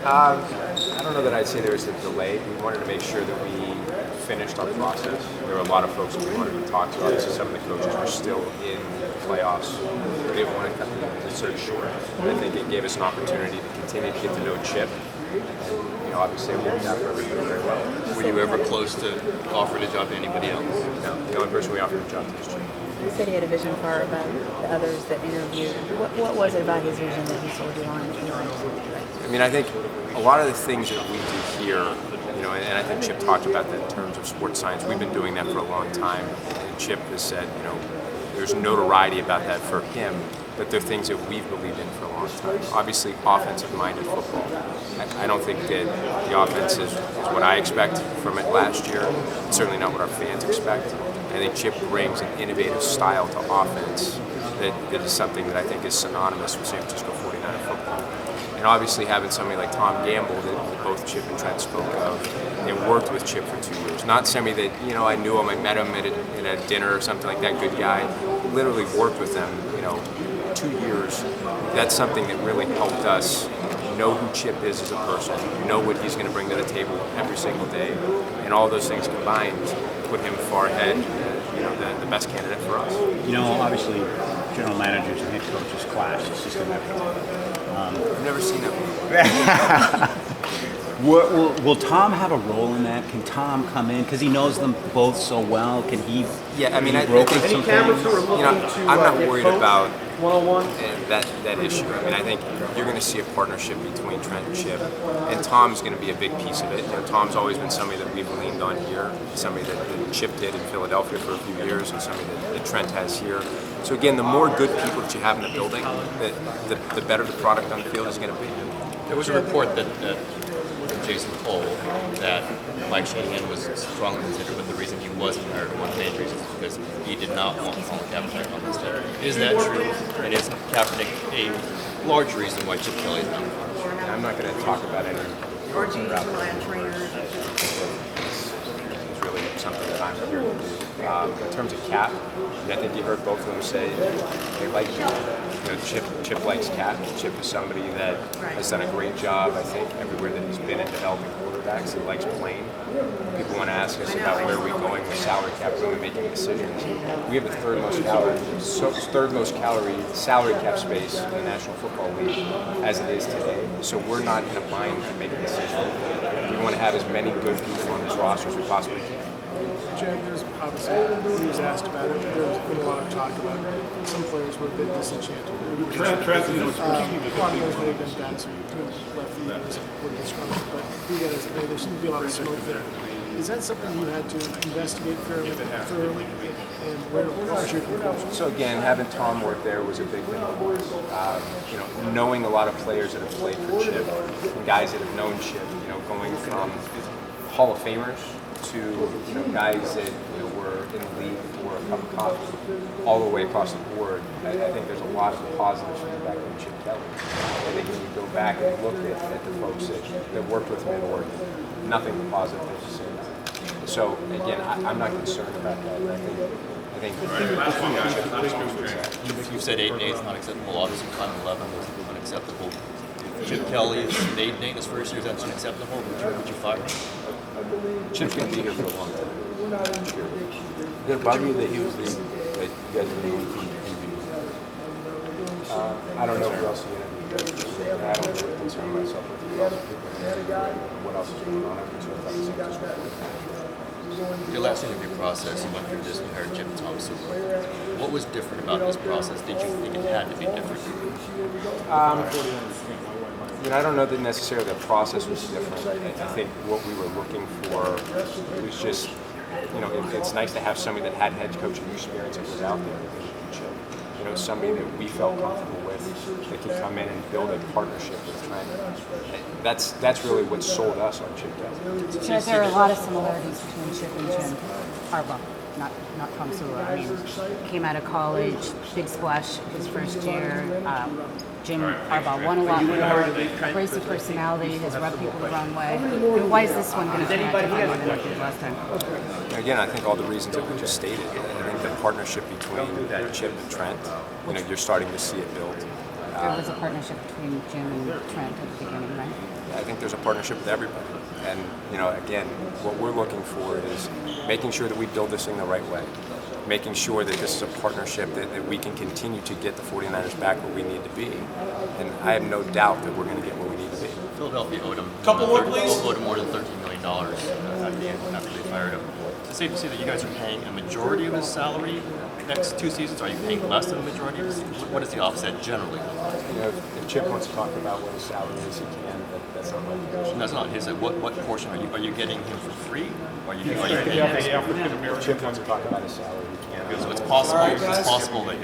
I don't know that I'd say there was a delay. We wanted to make sure that we finished our process. There were a lot of folks we wanted to talk to. Obviously, some of the coaches were still in the playoffs. We didn't want to cut the search short. I think it gave us an opportunity to continue to get to know Chip. And, obviously it worked out for everybody very well. Were you ever close to offering a job to anybody else? No, the only person we offered a job to was Chip. You said he had a vision far about the others that interviewed. What was it about his vision that he sold you on? I think a lot of the things that we do here, and I think Chip talked about that in terms of sports science. We've been doing that for a long time, and Chip has said, there's notoriety about that for him, but they're things that we've believed in for a long time. Obviously, offensive-minded football. I don't think that the offense is what I expect from it last year. It's certainly not what our fans expect. I think Chip brings an innovative style to offense that is something that I think is synonymous with San Francisco 49er football. And obviously having somebody like Tom Gamble that both Chip and Trent spoke of, and worked with Chip for 2 years. Not somebody that, I knew him, I met him at a dinner or something like that, good guy. Literally worked with them, 2 years. That's something that really helped us know who Chip is as a person, know what he's going to bring to the table every single day. And all those things combined put him far ahead, the best candidate for us. Obviously, general managers and head coaches clash. It's just inevitable. I've never seen that before. Will Tom have a role in that? Can Tom come in because he knows them both so well? Can he? Yeah, I think Any cameras who are looking to I'm not worried coach about one-on-one that issue. I think you're going to see a partnership between Trent and Chip, and Tom's going to be a big piece of it. Tom's always been somebody that we've leaned on here, somebody that Chip did in Philadelphia for a few years, and somebody that Trent has here. So again, the more good people that you have in the building, the better the product on the field is going to be. There was a report that Jason Cole that Mike Shanahan was strongly considered, but the reason he wasn't hired, one of the main reasons, is because he did not want Colin Kaepernick on his team. Is that true? And is Kaepernick a large reason why Chip Kelly is not on? I'm not going to talk about any Orgy, route. trainer. It's really something that I'm here to do. In terms of Cap, I think you heard both of them say they like Cap. Chip likes Cap. Chip is somebody that has done a great job, I think, everywhere that he's been in developing quarterbacks. He likes playing. People want to ask us about where we're going with salary cap, when we're making decisions. We have the third most salary cap space in the National Football League as it is today. So we're not in a bind to make a decision. We want to have as many good people on this roster as we possibly can. Jed, there's obviously, when he was asked about it, there's been a lot of talk about some players were a bit disenchanted. A lot of those may have been guys who left the league as were disgruntled, but there seems to be a lot of smoke there. Is that something you had to investigate fairly thoroughly? And where was your conclusion? So again, having Tom work there was a big thing for us. Knowing a lot of players that have played for Chip, and guys that have known Chip, going from Hall of Famers to guys that were in the league for a cup of coffee, all the way across the board. I think there's a lot of positive feedback from Chip Kelly. I think when you go back and look at the folks that worked with him in Oregon, nothing but positive things to say about it. So again, I'm not concerned about that. I think You said 8-8 is not acceptable. Obviously, time 11 was unacceptable. Chip Kelly is 8-8 his first year. That's unacceptable. Would you fire him? Chip's going to be here for a long time. Did it bug you that he was that you guys were doing I don't know who else he interviewed. I don't really concern myself with who else what else is going on. I'm concerned about the San Francisco. Your last interview process, you went through this and hired Jim Thompson. What was different about this process? Did you think it had to be different? I don't know that necessarily the process was different. I think what we were looking for was just, it's nice to have somebody that had head coaching experience that was out there. Somebody that we felt comfortable with, that could come in and build a partnership with Trent. That's really what sold us on Chip Kelly. So there are a lot of similarities between Chip and Jim Harbaugh, not Tom Sula. Came out of college, big splash his first year. Jim Harbaugh won a lot more, abrasive personality, has rubbed people the wrong way. Why is this one going to turn out differently than it did last time? Again, I think all the reasons that we just stated. I think the partnership between Chip and Trent, you're starting to see it build. There was a partnership between Jim and Trent at the beginning, right? I think there's a partnership with everybody. And, again, what we're looking for is making sure that we build this thing the right way, making sure that this is a partnership that we can continue to get the 49ers back where we need to be. And I have no doubt that we're going to get where we need to be. Philadelphia owed him owed him more than $13 million at the end after they fired him. Is it safe to say that you guys are paying a majority of his salary next 2 seasons? Are you paying less than the majority? What is the offset generally? If Chip wants to talk about what his salary is, he can, but that's not my position. And that's not his. What portion are you getting him for free? Are you paying him? If Chip wants to talk about his salary, he can. So it's possible that